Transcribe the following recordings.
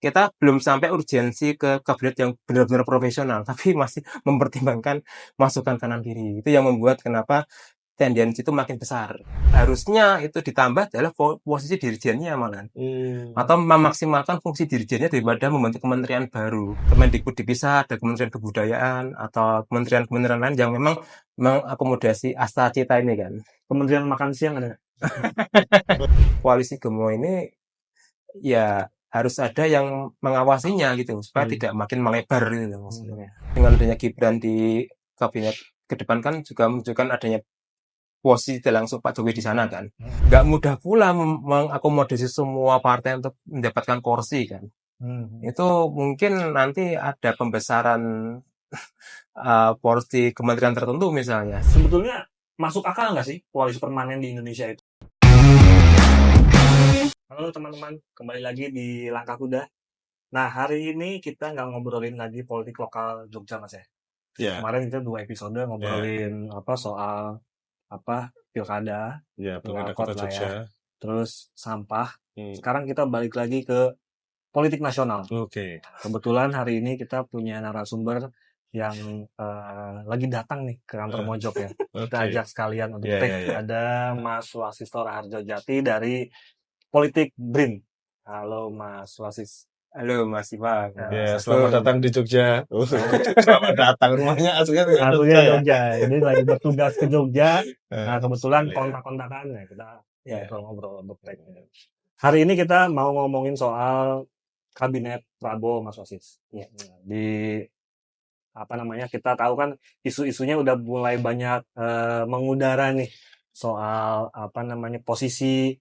kita belum sampai urgensi ke kabinet yang benar-benar profesional, tapi masih mempertimbangkan masukan kanan kiri. Itu yang membuat kenapa tendensi itu makin besar. Harusnya itu ditambah adalah posisi dirjennya malah. Atau memaksimalkan fungsi dirjennya daripada membentuk kementerian baru. Kemendikbud dipisah, ada Kementerian Kebudayaan atau kementerian-kementerian lain yang memang mengakomodasi asta cita ini kan. Kementerian makan siang ada. Koalisi Gemo ini ya harus ada yang mengawasinya gitu supaya tidak makin melebar gitu maksudnya. Dengan adanya Gibran di kabinet ke depan kan juga menunjukkan adanya posisi langsung Pak Jokowi di sana kan. Nggak mudah pula mengakomodasi semua partai untuk mendapatkan kursi kan. Itu mungkin nanti ada pembesaran porsi kementerian tertentu misalnya. Sebetulnya masuk akal nggak sih koalisi permanen di Indonesia itu? Halo teman-teman, kembali lagi di Langkah Kuda. Nah, hari ini kita nggak ngobrolin lagi politik lokal Jogja, Mas ya. Ya, Kemarin kita 2 episode ngobrolin soal pilkada, ya, pilkada Walkot kota lah ya. Jogja. Terus sampah. Sekarang kita balik lagi ke politik nasional. Oke. Kebetulan hari ini kita punya narasumber yang lagi datang nih ke kantor Mojok ya. Kita Oke. ajak sekalian untuk Ya, take. ya, ya. Ada Mas Wasis Harjojati dari Politik BRIN. Halo Mas Wasis. Halo Mas Iwan. Ya, selamat datang di Jogja. Selamat datang, rumahnya aslinya Aslinya Jogja. Ini lagi bertugas ke Jogja. Nah, kebetulan iya. kontak-kontakan ya kita ngobrol-ngobrol untuk take. Hari ini kita mau ngomongin soal kabinet Prabowo, Mas Wasis. Ya. Di kita tahu kan isu-isunya udah mulai banyak mengudara nih soal posisi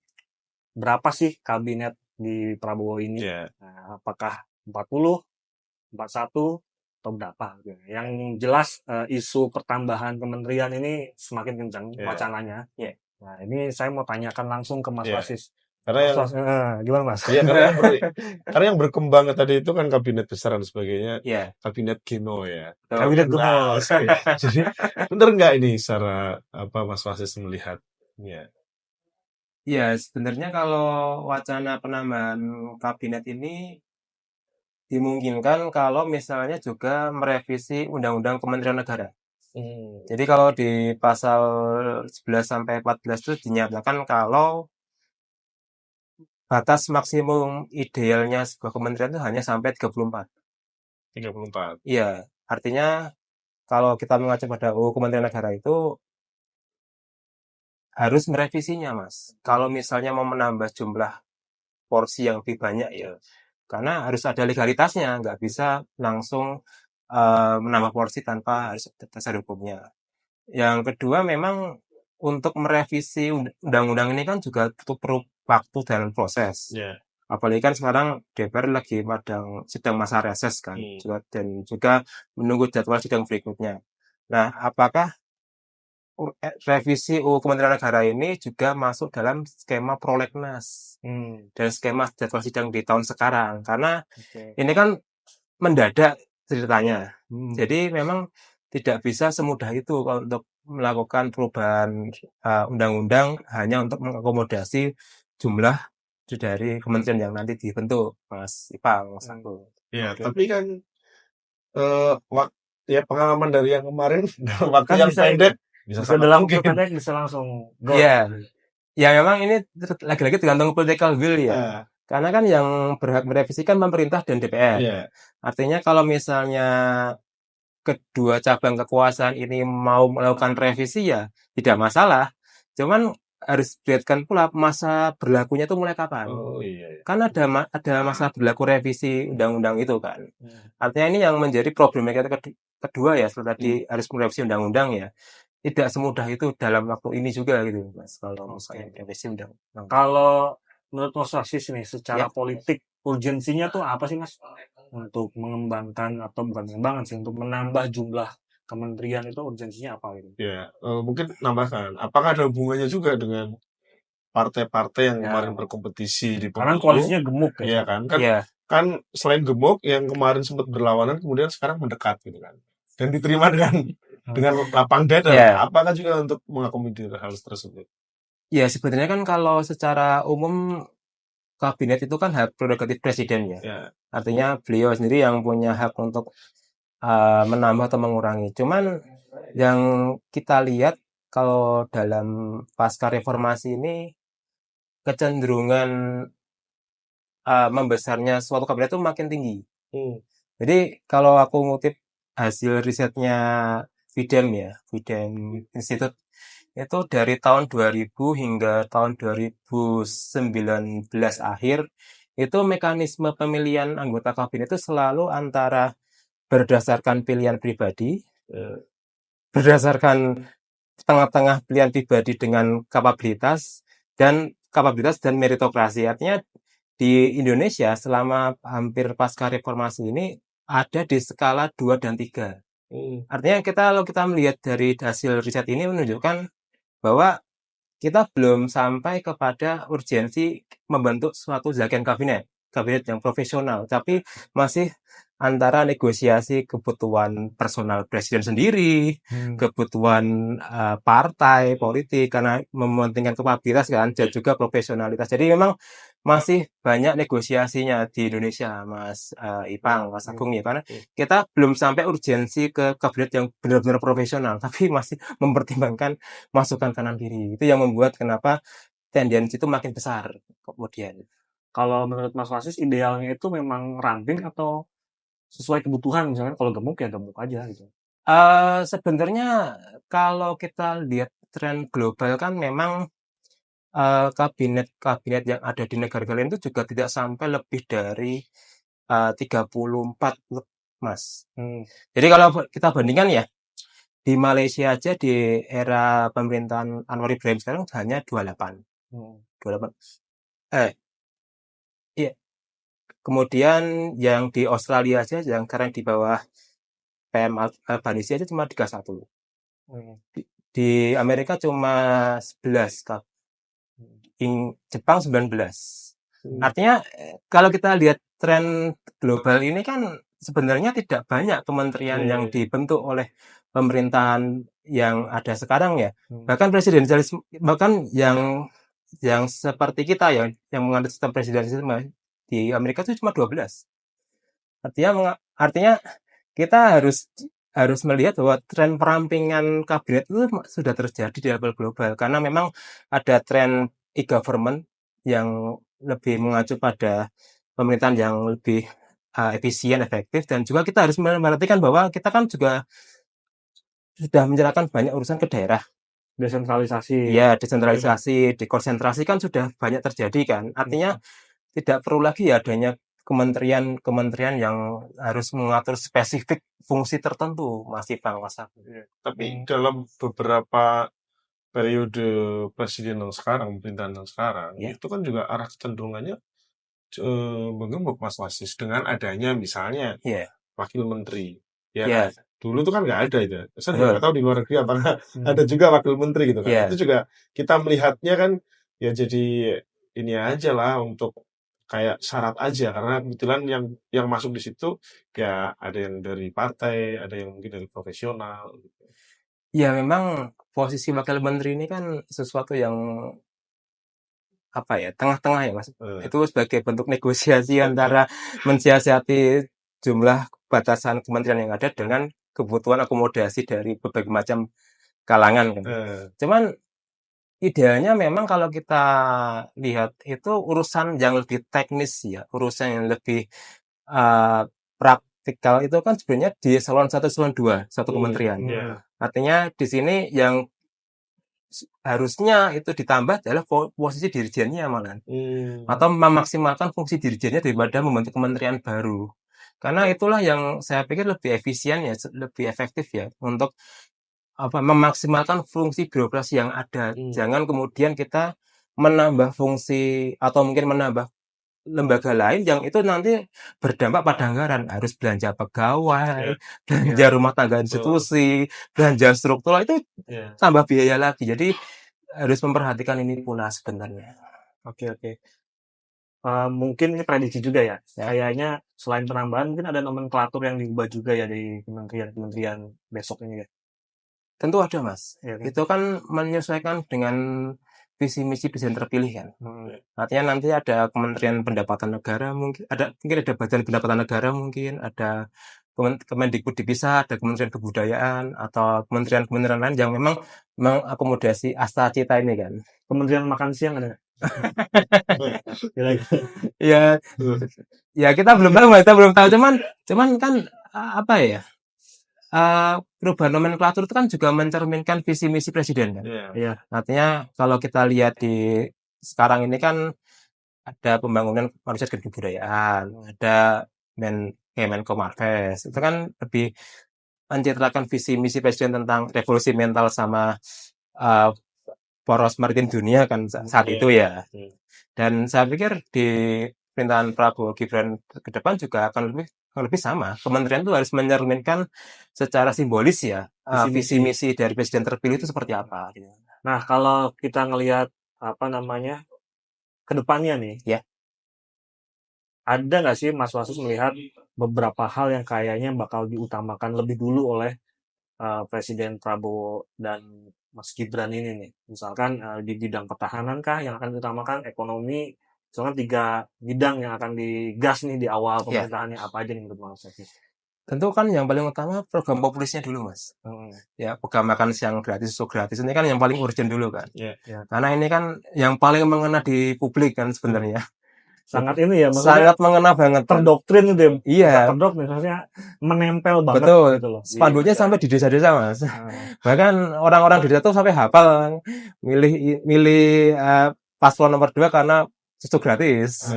berapa sih kabinet di Prabowo ini. Nah, apakah 40, 41 atau berapa? Yang jelas isu pertambahan kementerian ini semakin kencang wacananya. Nah, ini saya mau tanyakan langsung ke Mas Wasis. Karena gimana Mas? Iya, karena yang berkembang tadi itu kan kabinet besar dan sebagainya. Kabinet Gemo ya. Kabinet Gemo. Jadi benar nggak ini secara Mas Wasis melihatnya? Ya, sebenarnya kalau wacana penambahan kabinet ini dimungkinkan kalau misalnya juga merevisi Undang-Undang Kementerian Negara. Jadi kalau di pasal 11 sampai 14 itu dinyatakan kalau batas maksimum idealnya sebuah kementerian itu hanya sampai 34. 34. Iya, artinya kalau kita mengacu pada UU Kementerian Negara itu harus merevisinya, Mas. Kalau misalnya mau menambah jumlah porsi yang lebih banyak ya, karena harus ada legalitasnya, nggak bisa langsung menambah porsi tanpa harus dasar hukumnya. Yang kedua memang untuk merevisi undang-undang ini kan juga perlu waktu dan proses. Apalagi kan sekarang DPR lagi sedang masa reses kan, dan juga menunggu jadwal sidang berikutnya. Nah, apakah revisi UU Kementerian Negara ini juga masuk dalam skema prolegnas dan skema jadwal sidang di tahun sekarang? Karena ini kan mendadak ceritanya. Jadi memang tidak bisa semudah itu kalau untuk melakukan perubahan undang-undang hanya untuk mengakomodasi jumlah dari kementerian yang nanti dibentuk, Mas Ipang. Ya, tapi kan pengalaman dari yang kemarin waktu kan yang pendek bisa dalam pendek bisa langsung go. Ya memang ini lagi-lagi tergantung political will ya. Karena kan yang berhak merevisi kan pemerintah dan DPR. Artinya kalau misalnya kedua cabang kekuasaan ini mau melakukan revisi ya tidak masalah. Cuman harus dilihatkan pula masa berlakunya itu mulai kapan. Kan ada masa berlaku revisi undang-undang itu kan. Artinya ini yang menjadi problematika kedua ya, setelah tadi harus merevisi undang-undang ya. Tidak semudah itu dalam waktu ini juga gitu, Mas. Kalau misalnya revisi undang-undang. Kalau menurut Mas Wasis nih, secara politik urgensinya tuh apa sih Mas? Untuk mengembangkan atau bukan mengembangkan sih, untuk menambah jumlah kementerian itu urgensinya apa gitu? Ya, mungkin nambahkan. Apakah ada hubungannya juga dengan partai-partai yang kemarin berkompetisi di pemilu? Karena koalisinya gemuk ya kan? Kan selain gemuk yang kemarin sempat berlawanan kemudian sekarang mendekat gitu kan. Dan diterima dengan lapang dada. Apakah juga untuk mengakomodir hal tersebut? Ya, sebenarnya kan kalau secara umum kabinet itu kan hak prerogatif presiden ya. Ya. Artinya beliau sendiri yang punya hak untuk menambah atau mengurangi. Cuman yang kita lihat kalau dalam pasca reformasi ini kecenderungan membesarnya suatu kabinet itu makin tinggi. Jadi kalau aku ngutip hasil risetnya Videm Institute itu dari tahun 2000 hingga tahun 2019 akhir itu mekanisme pemilihan anggota kabinet itu selalu antara berdasarkan pilihan pribadi, berdasarkan tengah-tengah pilihan pribadi dengan kapabilitas dan meritokrasi. Artinya di Indonesia selama hampir pasca reformasi ini ada di skala 2 dan 3. Artinya kalau kita melihat dari hasil riset ini menunjukkan bahwa kita belum sampai kepada urgensi membentuk suatu zaken kabinet yang profesional, tapi masih antara negosiasi kebutuhan personal presiden sendiri, kebutuhan partai politik karena mementingkan kapabilitas kan, dan juga profesionalitas. Jadi memang masih banyak negosiasinya di Indonesia, Mas Ipang, Mas Agung ya, karena kita belum sampai urgensi ke kabinet yang benar-benar profesional, tapi masih mempertimbangkan masukan kanan kiri. Itu yang membuat kenapa tendensi itu makin besar kemudian. Kalau menurut Mas Wasis idealnya itu memang ramping atau sesuai kebutuhan, misalkan kalau gemuk ya gemuk aja gitu. Sebenarnya kalau kita lihat tren global kan memang kabinet yang ada di negara lain itu juga tidak sampai lebih dari 34, Mas. Jadi kalau kita bandingkan ya, di Malaysia aja di era pemerintahan Anwar Ibrahim sekarang hanya 28. 28. Iya. Kemudian yang di Australia aja yang sekarang di bawah PM Albanese aja cuma 31. Di Amerika cuma 11. Jepang 19. Artinya kalau kita lihat tren global ini kan sebenarnya tidak banyak kementerian yang dibentuk oleh pemerintahan yang ada sekarang ya. Bahkan presidensialisme, bahkan yang seperti kita yang menganut sistem presidensialisme di Amerika itu cuma 12. Artinya kita harus melihat bahwa tren perampingan kabinet itu sudah terjadi di level global karena memang ada tren e-government yang lebih mengacu pada pemerintahan yang lebih efisien, efektif, dan juga kita harus memperhatikan bahwa kita kan juga sudah menyerahkan banyak urusan ke daerah. Desentralisasi. Ya, desentralisasi, dekonsentrasi kan sudah banyak terjadi kan. Artinya tidak perlu lagi adanya kementerian yang harus mengatur spesifik fungsi tertentu, Mas Ipang, Mas Agung. Tapi dalam beberapa periode presiden yang sekarang, pemerintahan yang sekarang, itu kan juga arah kecenderungannya menggemuk, Mas Wasis, dengan adanya misalnya wakil menteri. Ya kan? Dulu tuh kan nggak ada itu. Saya juga nggak tahu di luar negeri apakah ada juga wakil menteri gitu kan. Itu juga kita melihatnya kan ya jadi ini aja lah untuk kayak syarat aja karena kebetulan yang masuk di situ ya ada yang dari partai, ada yang mungkin dari profesional gitu. Ya memang posisi wakil menteri ini kan sesuatu yang tengah-tengah ya Mas. Itu sebagai bentuk negosiasi antara mensiasati jumlah batasan kementerian yang ada dengan kebutuhan akomodasi dari berbagai macam kalangan kan. Cuman idealnya memang kalau kita lihat itu urusan yang lebih teknis ya, urusan yang lebih praktikal itu kan sebenarnya di eselon 1, eselon 2, satu kementerian. Artinya di sini yang harusnya itu ditambah adalah posisi dirjennya malah. Atau memaksimalkan fungsi dirjennya daripada membentuk kementerian baru. Karena itulah yang saya pikir lebih efisien ya, lebih efektif ya untuk memaksimalkan fungsi birokrasi yang ada. Jangan kemudian kita menambah fungsi atau mungkin menambah lembaga lain yang itu nanti berdampak pada anggaran. Harus belanja pegawai, belanja rumah tangga institusi, belanja struktural, itu tambah biaya lagi. Jadi harus memperhatikan ini pula sebenarnya. Oke. Mungkin ini prediksi juga ya. Kayaknya selain penambahan mungkin ada nomenklatur yang diubah juga ya di kementerian besok ini ya. Tentu ada Mas. Itu kan menyesuaikan dengan visi misi presiden terpilih kan. Artinya nanti ada Kementerian Pendapatan Negara mungkin ada Badan Pendapatan Negara mungkin ada Kemendikbud dipisah, ada Kementerian Kebudayaan atau kementerian-kementerian lain yang memang mengakomodasi asta cita ini kan. Kementerian makan siang ada nggak? Ya, ya kita belum tahu. Cuman kan apa ya? Perubahan nomenklatur itu kan juga mencerminkan visi misi presiden kan. Iya. Artinya kalau kita lihat di sekarang ini kan ada pembangunan manusia dan kebudayaan, ada Kemenko Marves, itu kan lebih mencitrakan visi misi presiden tentang revolusi mental sama poros maritim dunia kan saat itu ya. Dan saya pikir di pemerintahan Prabowo Gibran ke depan juga akan lebih sama. Kementerian itu harus mencerminkan secara simbolis ya visi misi dari presiden terpilih itu seperti apa. Nah, kalau kita ngelihat ke depannya nih, ya, ada nggak sih Mas Wasus melihat beberapa hal yang kayaknya bakal diutamakan lebih dulu oleh Presiden Prabowo dan Mas Gibran ini nih? Misalkan di bidang pertahanan kah yang akan diutamakan, ekonomi, misalkan 3 bidang yang akan digas nih di awal pemerintahannya, apa aja nih menurut Mas Wasus? Tentu kan yang paling utama program populisnya dulu Mas. Ya, program makan siang gratis, susu gratis ini kan yang paling urgent dulu kan. Karena ini kan yang paling mengena di publik kan sebenarnya. Sangat ini ya, sangat mengena banget. Terdoktrin gitu ya. Iya. Terdoktrin, maksudnya menempel banget. Betul. Gitu loh. Spanduknya sampai di desa-desa Mas. Bahkan orang-orang di desa tuh sampai hafal milih paslon nomor 2 karena susu gratis.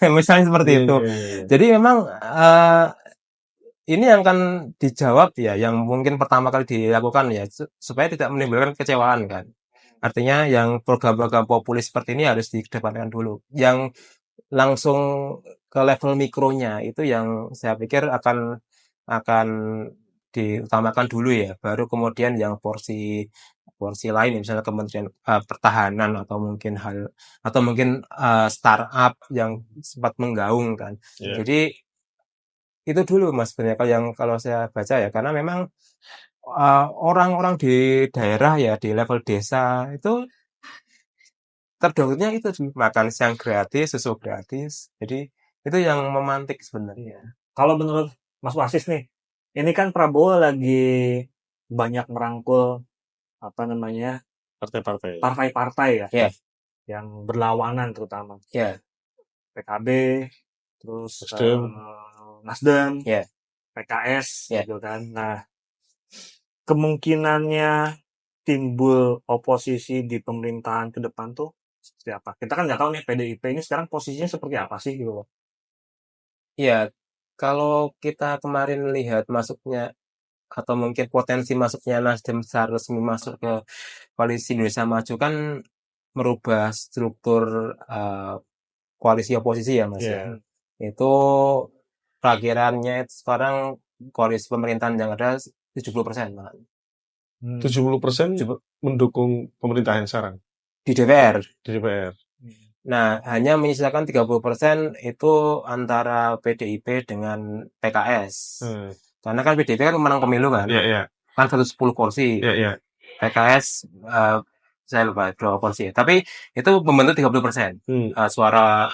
Misalnya seperti itu. Jadi memang ini yang akan dijawab ya, yang mungkin pertama kali dilakukan ya, supaya tidak menimbulkan kecewaan kan. Artinya yang program-program populis seperti ini harus dikedepankan dulu. Yang langsung ke level mikronya itu yang saya pikir akan diutamakan dulu ya. Baru kemudian yang porsi lain, misalnya Kementerian Pertahanan atau mungkin startup yang sempat menggaung kan. Jadi itu dulu Mas sebenarnya kalau saya baca ya, karena memang orang-orang di daerah ya, di level desa itu terdoktrinnya itu makan siang gratis, susu gratis. Jadi itu yang memantik sebenarnya. Kalau menurut Mas Wasis nih, ini kan Prabowo lagi banyak merangkul partai-partai ya, yang berlawanan terutama. PKB, terus Nasdem, PKS, gitu kan. Nah, kemungkinannya timbul oposisi di pemerintahan ke depan tuh seperti apa? Kita kan nggak tahu nih PDIP ini sekarang posisinya seperti apa sih gitu loh. Iya, kalau kita kemarin lihat masuknya atau mungkin potensi masuknya Nasdem secara resmi masuk ke Koalisi Indonesia Maju kan merubah struktur koalisi oposisi ya Mas. Itu perakhirannya sekarang koalisi pemerintahan yang ada 70% malah. 70% mendukung pemerintahan sekarang di DPR. Nah, hanya menyisakan 30% itu antara PDIP dengan PKS. Karena kan PDIP kan menang pemilu kan. Kan 110 kursi. PKS saya lupa berapa kursi ya. Tapi itu membentuk 30% suara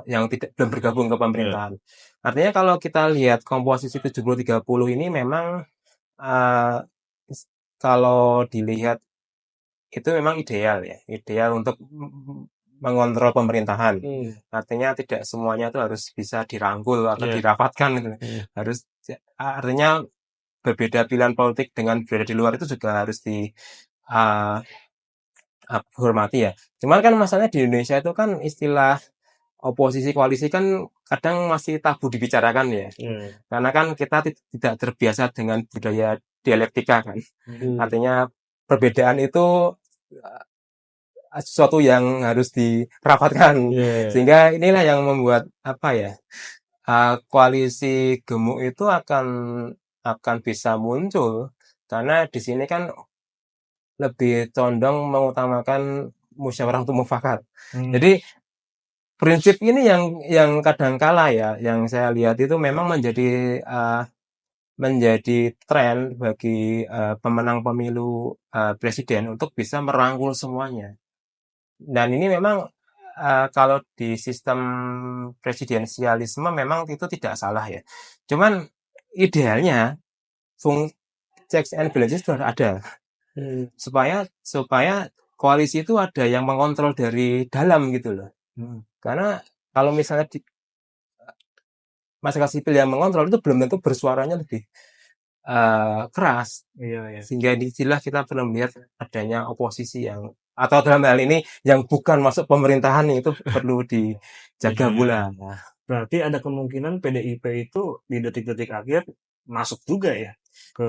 yang belum bergabung ke pemerintahan. Artinya kalau kita lihat komposisi 70-30 ini memang kalau dilihat itu memang ideal ya. Ideal untuk mengontrol pemerintahan. Artinya tidak semuanya itu harus bisa dirangkul atau dirapatkan gitu. Artinya berbeda pilihan politik dengan berada di luar itu juga harus dihormati ya. Cuman kan masalahnya di Indonesia itu kan istilah oposisi koalisi kan kadang masih tabu dibicarakan ya. Karena kan kita tidak terbiasa dengan budaya dialektika kan. Artinya perbedaan itu sesuatu yang harus dirapatkan. Sehingga inilah yang membuat koalisi gemuk itu akan bisa muncul karena di sini kan lebih condong mengutamakan musyawarah untuk mufakat. Jadi prinsip ini yang kadang kala ya, yang saya lihat itu memang menjadi tren bagi pemenang pemilu presiden untuk bisa merangkul semuanya. Dan ini memang kalau di sistem presidensialisme memang itu tidak salah ya. Cuman idealnya fungsi checks and balances itu harus ada supaya koalisi itu ada yang mengontrol dari dalam gitu loh. Karena kalau misalnya masyarakat sipil yang mengontrol itu belum tentu bersuaranya lebih keras. Sehingga disinilah kita perlu melihat adanya oposisi yang atau dalam hal ini yang bukan masuk pemerintahan itu perlu dijaga pula. Berarti ada kemungkinan PDIP itu di detik-detik akhir masuk juga ya ke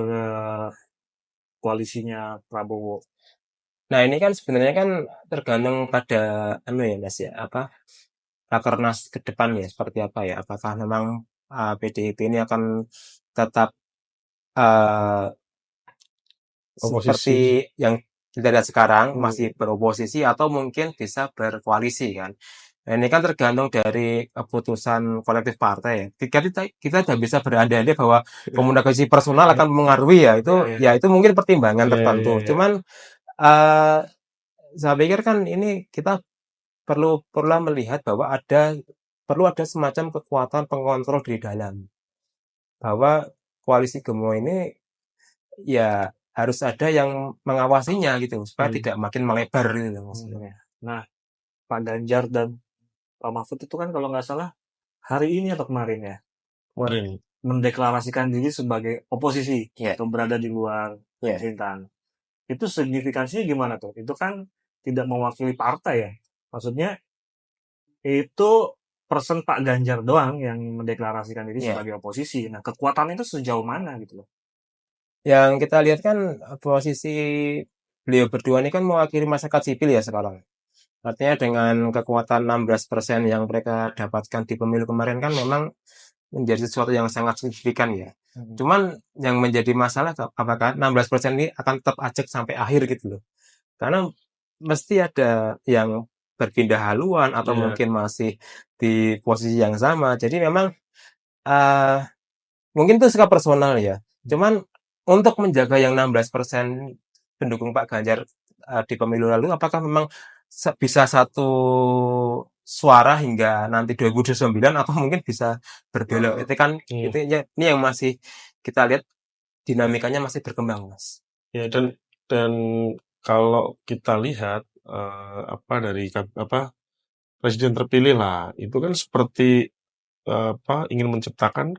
koalisinya Prabowo. Nah ini kan sebenarnya kan tergantung pada ya Mas ya rakernas ke depan ya seperti apa ya, apakah memang PDIP ini akan tetap seperti yang kita lihat sekarang masih beroposisi atau mungkin bisa berkoalisi kan. Nah, ini kan tergantung dari keputusan kolektif partai ya. Kita tidak bisa berandai-andai bahwa komunikasi personal akan mempengaruhi ya. Itu mungkin pertimbangan tertentu. Cuman saya pikir kan ini kita perlu melihat bahwa perlu ada semacam kekuatan pengontrol di dalam. Bahwa koalisi Gemo ini ya harus ada yang mengawasinya gitu supaya tidak makin melebar gitu maksudnya. Nah, Pak Ganjar dan Pak Mahfud itu kan kalau nggak salah hari ini atau kemarin ya mendeklarasikan diri sebagai oposisi atau berada di luar pemerintahan. Itu signifikansinya gimana tuh? Itu kan tidak mewakili partai ya. Maksudnya itu person Pak Ganjar doang yang mendeklarasikan diri sebagai oposisi. Nah, kekuatan itu sejauh mana gitu loh? Yang kita lihat kan posisi beliau berdua ini kan mewakili masyarakat sipil ya sekarang. Artinya dengan kekuatan 16% yang mereka dapatkan di pemilu kemarin kan memang menjadi sesuatu yang sangat signifikan ya. Cuman yang menjadi masalah apakah 16% ini akan tetap ajak sampai akhir gitu loh. Karena mesti ada yang berpindah haluan atau mungkin masih di posisi yang sama. Jadi memang mungkin itu sikap personal ya. Cuman untuk menjaga yang 16% pendukung Pak Ganjar di pemilu lalu, apakah memang bisa satu suara hingga nanti 2029 atau mungkin bisa berbelok? Itu kan ini yang masih kita lihat dinamikanya masih berkembang, Mas. Ya dan kalau kita lihat dari presiden terpilih lah, itu kan seperti ingin menciptakan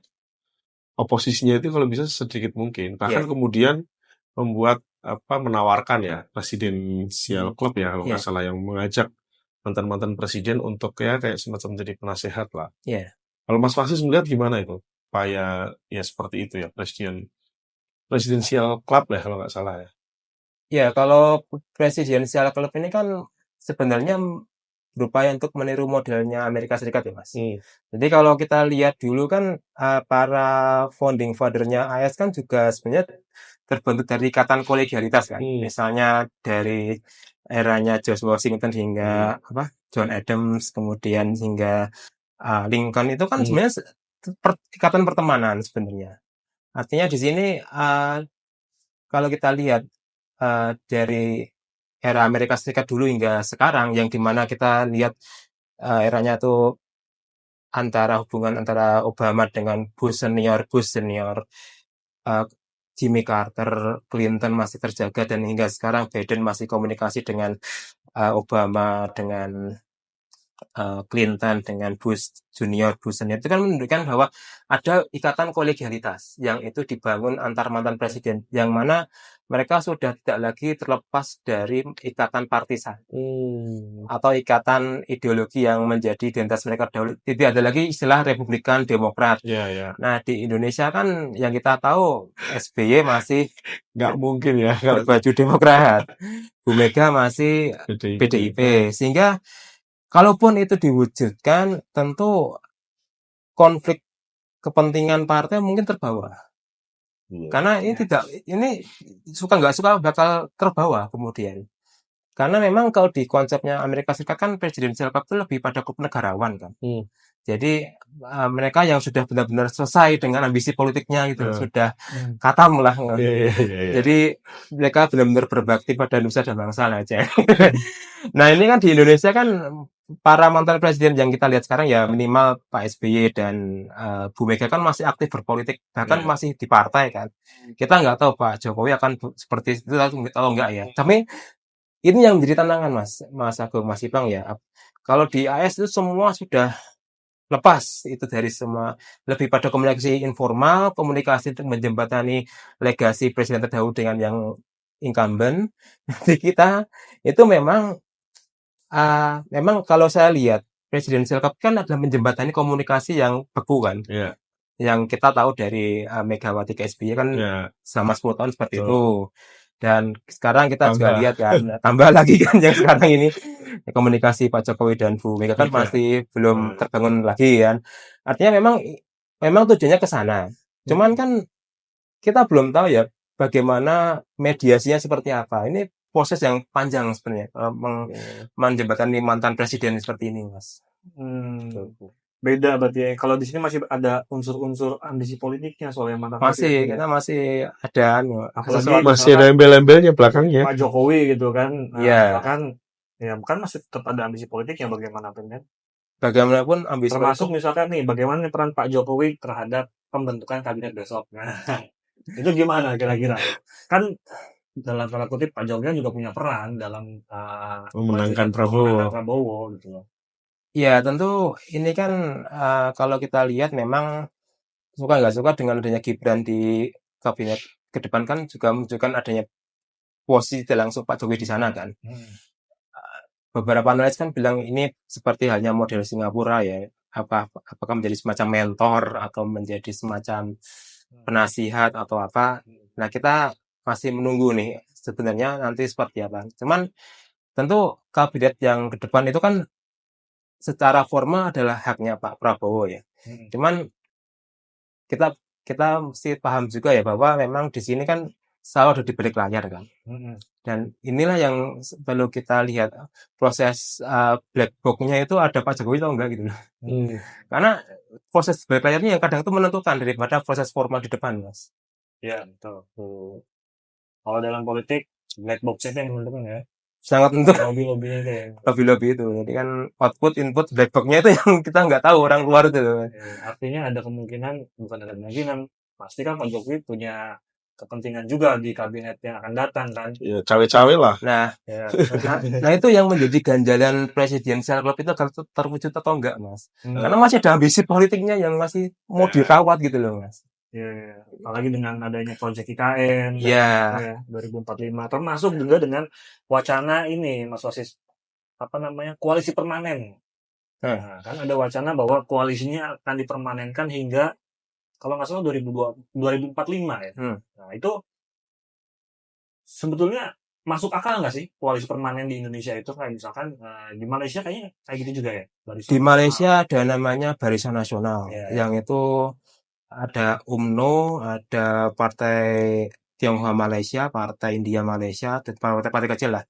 oposisinya itu kalau bisa sedikit mungkin. Bahkan kemudian membuat menawarkan ya presidensial club ya kalau nggak salah yang mengajak mantan-mantan presiden untuk kayak semacam jadi penasehat lah. Kalau Mas Fasis melihat gimana itu? Supaya ya seperti itu ya presidensial club ya kalau nggak salah ya. Ya kalau presidensial club ini kan sebenarnya berupaya untuk meniru modelnya Amerika Serikat ya Mas. Jadi kalau kita lihat dulu kan para founding father-nya AS kan juga sebenarnya terbentuk dari ikatan kolegialitas kan. Misalnya dari eranya George Washington hingga John Adams kemudian hingga Lincoln itu kan sebenarnya ikatan pertemanan sebenarnya. Artinya di sini kalau kita lihat dari era Amerika Serikat dulu hingga sekarang yang dimana kita lihat eranya tuh hubungan antara Obama dengan Bush senior, Jimmy Carter, Clinton masih terjaga dan hingga sekarang Biden masih komunikasi dengan Obama, dengan Clinton, dengan Bush Junior, Bush Senior. Itu kan menunjukkan bahwa ada ikatan kolegialitas yang itu dibangun antar mantan presiden, yang mana mereka sudah tidak lagi terlepas dari ikatan partisan atau ikatan ideologi yang menjadi identitas mereka dahulu. Tidak ada lagi istilah Republikan, Demokrat. Nah di Indonesia kan yang kita tahu SBY masih nggak mungkin ya berbaju Demokrat, Bu Mega masih PDIP, sehingga kalaupun itu diwujudkan, tentu konflik kepentingan partai mungkin terbawa. Karena ini suka nggak suka bakal terbawa kemudian. Karena memang kalau di konsepnya Amerika Serikat kan presidential club itu lebih pada klub negarawan kan. Jadi mereka yang sudah benar-benar selesai dengan ambisi politiknya gitu, sudah katam lah. Jadi mereka benar-benar berbakti pada nusa dan bangsa lah aja. Nah ini kan di Indonesia kan para mantan presiden yang kita lihat sekarang ya minimal Pak SBY dan Bu Mega kan masih aktif berpolitik, bahkan masih di partai kan. Kita nggak tahu Pak Jokowi akan seperti itu atau enggak ya. Tapi ini yang menjadi tantangan Mas Agung, Mas Ipang ya. Kalau di AS itu semua sudah lepas itu dari semua, lebih pada komunikasi informal, komunikasi untuk menjembatani legasi presiden terdahulu dengan yang incumbent. Di kita itu memang kalau saya lihat presidential club kan adalah menjembatani komunikasi yang beku kan. Yang kita tahu dari Megawati ke SBY kan selama 10 tahun seperti itu. Dan sekarang kita juga lihat kan, tambah lagi kan yang sekarang ini komunikasi Pak Jokowi dan Bu Mega kan masih belum terbangun lagi kan. Artinya memang tujuannya ke sana. Cuman kan kita belum tahu ya bagaimana mediasinya seperti apa. Ini proses yang panjang sebenarnya menjembatani mantan presiden seperti ini, Mas. Beda berarti ya. Kalau di sini masih ada unsur-unsur ambisi politiknya soal yang mantan presiden. Kita masih ada apalagi masih ada embel-embelnya belakangnya. Pak Jokowi gitu kan. Iya. Kan masih tetap ada ambisi politiknya bagaimanapun kan. Bagaimanapun ambisi termasuk misalkan nih bagaimana peran Pak Jokowi terhadap pembentukan kabinet besok. Nah, itu gimana kira-kira? Kan dalam tanda kutip Pak Jokowi juga punya peran dalam memenangkan Prabowo gitu loh. Ya tentu ini kan kalau kita lihat memang suka nggak suka dengan adanya Gibran di kabinet ke depan kan juga menunjukkan adanya posisi langsung Pak Jokowi di sana kan. Beberapa analis kan bilang ini seperti halnya model Singapura ya. Apakah menjadi semacam mentor atau menjadi semacam penasihat atau apa. Nah kita masih menunggu nih sebenarnya nanti seperti apa. Cuman tentu kabinet yang ke depan itu kan secara formal adalah haknya Pak Prabowo ya. Cuman kita mesti paham juga ya bahwa memang di sini kan selalu ada di balik layar kan. Dan inilah yang perlu kita lihat proses black box-nya itu ada Pak Jokowi atau enggak gitu loh. Karena proses balik layarnya yang kadang itu menentukan daripada proses formal di depan, Mas. Ya, betul. Kalau dalam politik black box-nya yang menentukan ya. Sangat tentu. Lobby-lobbynya itu ya. Lobby itu. Jadi kan output, input, black box-nya itu yang kita nggak tahu orang luar itu. Artinya ada kemungkinan, bukan ada kemungkinan, pasti kan Pak Jokowi punya kepentingan juga di kabinet yang akan datang kan. Ya, cawe-cawe lah. Nah itu yang menjadi ganjalan presidensial club itu akan terwujud atau enggak, Mas? Karena masih ada ambisi politiknya yang masih mau dirawat gitu loh, Mas. Ya, apalagi dengan adanya proyek IKN 2045, termasuk juga dengan wacana ini, Mas Wasis, koalisi permanen. Nah, kan ada wacana bahwa koalisinya akan dipermanenkan hingga kalau nggak salah 2045 ya. Nah itu sebetulnya masuk akal nggak sih koalisi permanen di Indonesia itu? Kayak misalkan di Malaysia kayaknya kayak gitu juga ya. Di Malaysia ada namanya Barisan Nasional, yang itu ada UMNO, ada Partai Tionghoa Malaysia, Partai India Malaysia, dan partai-partai kecil lah.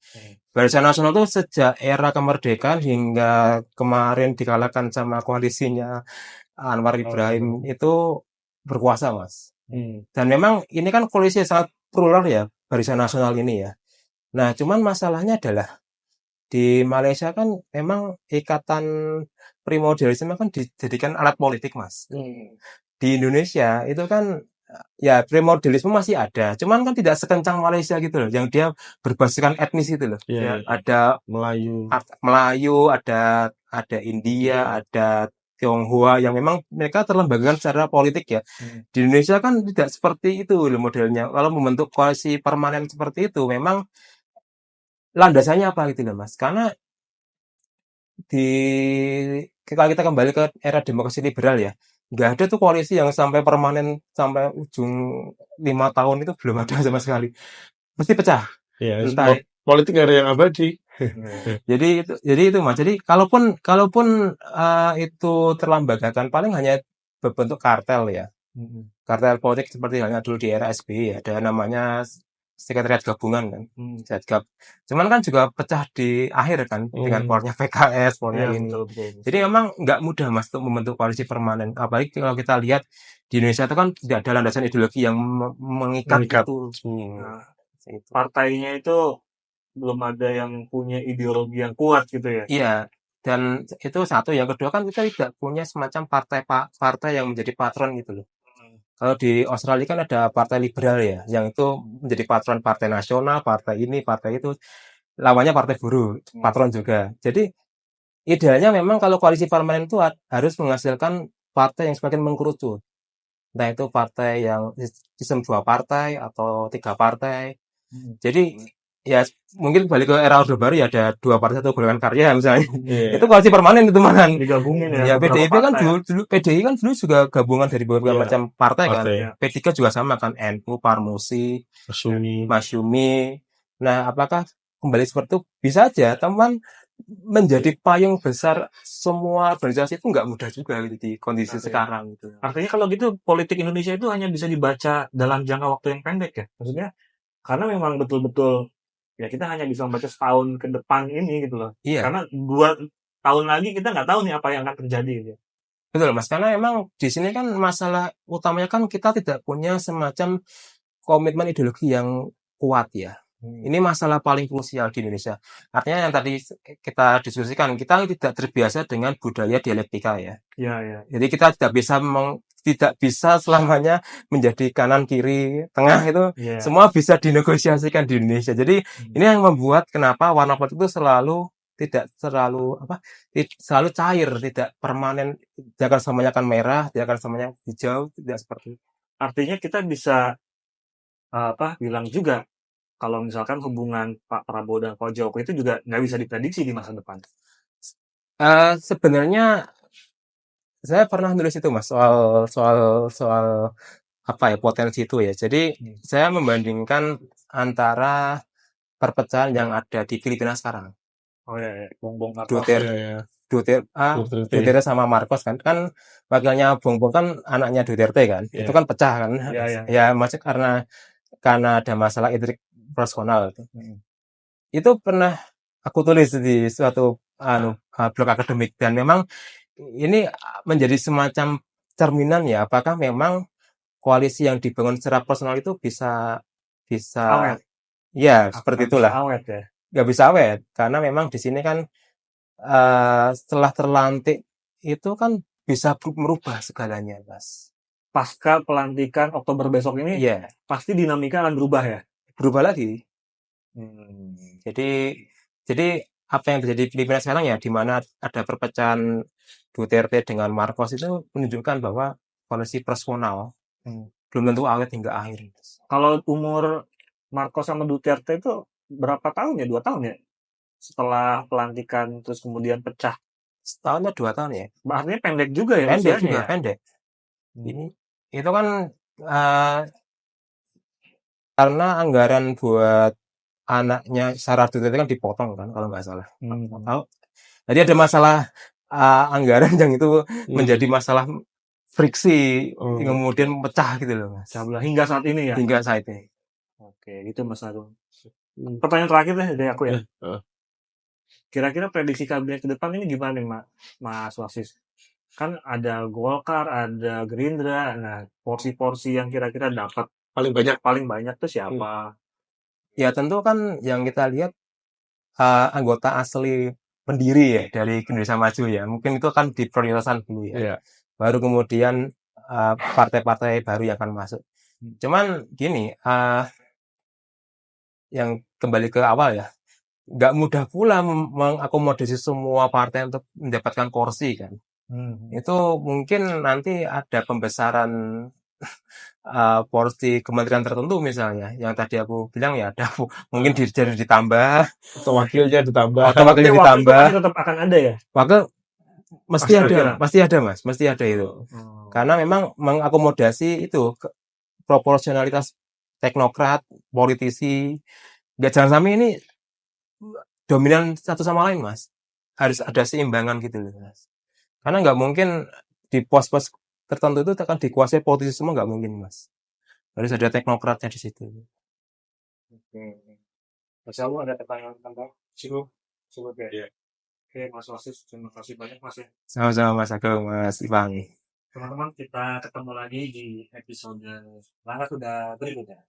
Barisan Nasional itu sejak era kemerdekaan hingga kemarin dikalahkan sama koalisinya Anwar Ibrahim itu berkuasa, Mas. Dan memang ini kan koalisi sangat plural ya, Barisan Nasional ini ya. Nah, cuman masalahnya adalah di Malaysia kan memang ikatan primordialisme kan dijadikan alat politik, Mas. Di Indonesia itu kan ya primordialisme masih ada, cuman kan tidak sekencang Malaysia gitu loh, yang dia berbasiskan etnis itu loh. Ada Melayu, ada India, ada Tionghoa yang memang mereka terlembagakan secara politik ya. Di Indonesia kan tidak seperti itu loh modelnya. Kalau membentuk koalisi permanen seperti itu, memang landasannya apa gitu loh, Mas? Karena kalau kita kembali ke era demokrasi liberal ya, nggak ada tuh koalisi yang sampai permanen sampai ujung 5 tahun itu belum ada sama sekali. Mesti pecah. Ya, politik nggak ada yang abadi. Jadi itu Mas. Jadi kalaupun itu terlambagakan paling hanya berbentuk kartel ya. Kartel politik seperti halnya dulu di era SBY ya. Ada namanya sekretariat gabungan kan, Hmm. Setgab. Cuman kan juga pecah di akhir kan dengan pornya PKS, pornya Iya, ini. betul. Jadi memang nggak mudah Mas untuk membentuk koalisi permanen. Apalagi kalau kita lihat di Indonesia itu kan tidak ada landasan ideologi yang mengikat Mengikat. itu. Nah, Itu. partainya itu belum ada yang punya ideologi yang kuat gitu ya. Iya, dan itu satu. Yang kedua kan kita tidak punya semacam partai yang menjadi patron gitu loh. Kalau di Australia kan ada partai liberal ya, yang itu menjadi patron partai nasional, partai ini, partai itu. Lawannya partai buruh, patron juga. Jadi idealnya memang kalau koalisi permanen itu harus menghasilkan partai yang semakin mengkerucut. Entah itu partai yang sistem 2 partai atau 3 partai. Jadi ya mungkin balik ke era Orde Baru ya ada 2 partai atau golongan karya misalnya. Iya. Itu koalisi permanen itu malah. Digabungin ya. Ya beberapa PDIP kan partai ya. dulu PDI kan dulu juga gabungan dari beberapa Iya, macam partai kan. partai. P3 juga sama kan, NU, Parmusi, Masyumi. Masyumi. Nah, apakah kembali seperti itu? Bisa aja, teman menjadi payung besar semua organisasi itu nggak mudah juga gitu di kondisi Artinya- sekarang gitu. Artinya kalau gitu politik Indonesia itu hanya bisa dibaca dalam jangka waktu yang pendek ya. Maksudnya karena memang betul-betul ya kita hanya bisa membaca setahun ke depan ini gitu loh. Iya, Karena 2 tahun lagi kita nggak tahu nih apa yang akan terjadi gitu. betul Mas. Karena emang di sini kan masalah utamanya kan kita tidak punya semacam komitmen ideologi yang kuat ya. Ini masalah paling krusial di Indonesia. Artinya yang tadi kita diskusikan, kita tidak terbiasa dengan budaya dialektika ya. Iya. Jadi kita tidak bisa selamanya menjadi kanan kiri tengah itu Iya. semua bisa dinegosiasikan di Indonesia. Jadi ini yang membuat kenapa warna politik itu selalu cair, tidak permanen. Tidak akan semuanya akan merah, tidak akan semuanya hijau, tidak seperti itu. Artinya kita bisa bilang juga kalau misalkan hubungan Pak Prabowo dan Pak Jokowi itu juga nggak bisa diprediksi di masa depan. Sebenarnya saya pernah nulis itu Mas soal apa ya potensi itu ya. Jadi saya membandingkan antara perpecahan yang ada di Filipina sekarang. Oh ya. Bongbong Marcos. Duterte, Iya. Duterte, Duterte sama Marcos kan wakilnya Bongbong kan anaknya Duterte kan. Iya. Itu kan pecah kan. Iya. Ya maksudnya karena ada masalah intrik personal. Itu pernah aku tulis di suatu blog akademik dan memang ini menjadi semacam cerminan ya apakah memang koalisi yang dibangun secara personal itu bisa Awet. ya seperti itulah. Awet ya. Nggak bisa awet karena memang di sini kan setelah terlantik itu kan bisa merubah segalanya Mas. Pasca pelantikan Oktober besok ini Iya, pasti dinamika akan berubah ya. berubah lagi. Jadi apa yang terjadi di Filipina sekarang ya di mana ada perpecahan Duterte dengan Marcos itu menunjukkan bahwa koalisi personal belum tentu awet hingga akhir. Kalau umur Marcos sama Duterte itu berapa tahun ya? 2 tahun ya? Setelah pelantikan terus kemudian pecah. Setahunnya 2 tahun ya. Artinya pendek juga ya Pendek usianya juga, ya? pendek. Itu kan karena anggaran buat anaknya Sarah Duterte kan dipotong kan kalau nggak salah. Jadi ada masalah anggaran yang itu menjadi masalah friksi kemudian pecah gitu loh Mas. Hingga saat ini ya? Hingga saat ini. Oke, itu Mas Agung. Pertanyaan terakhir deh dari aku ya. Kira-kira prediksi kabinet ke depan ini gimana nih Mas Wasis? Kan ada Golkar, ada Gerindra. Nah, porsi-porsi yang kira-kira dapat paling banyak tuh siapa? Ya tentu kan yang kita lihat anggota asli pendiri ya dari Indonesia Maju ya. Mungkin itu akan diprioritaskan dulu ya. Iya. Baru kemudian partai-partai baru yang akan masuk. Cuman gini, yang kembali ke awal ya, nggak mudah pula mengakomodasi semua partai untuk mendapatkan kursi kan. Itu mungkin nanti ada pembesaran porsi kementerian tertentu misalnya. Yang tadi aku bilang ya ada mungkin jadi ditambah Atau wakilnya ditambah. Wakil pasti tetap akan ada ya? Wakil pasti ada Mas, mesti ada itu. Karena memang mengakomodasi itu proporsionalitas teknokrat, politisi, nggak jangan sampai ini dominan satu sama lain Mas. Harus ada seimbangan gitu loh Mas. Karena nggak mungkin di pos-pos tertentu itu akan dikuasai politisi semua nggak mungkin Mas. Harus ada teknokratnya di situ. Oke. Mas Awu ada pertanyaan tambah? Cukup. Cukup ya? Iya. Oke, Mas Wasis, terima kasih banyak Mas ya. Sama-sama Mas Agung, Mas Ipang. Teman-teman, kita ketemu lagi di episode Langkah Kuda berikutnya.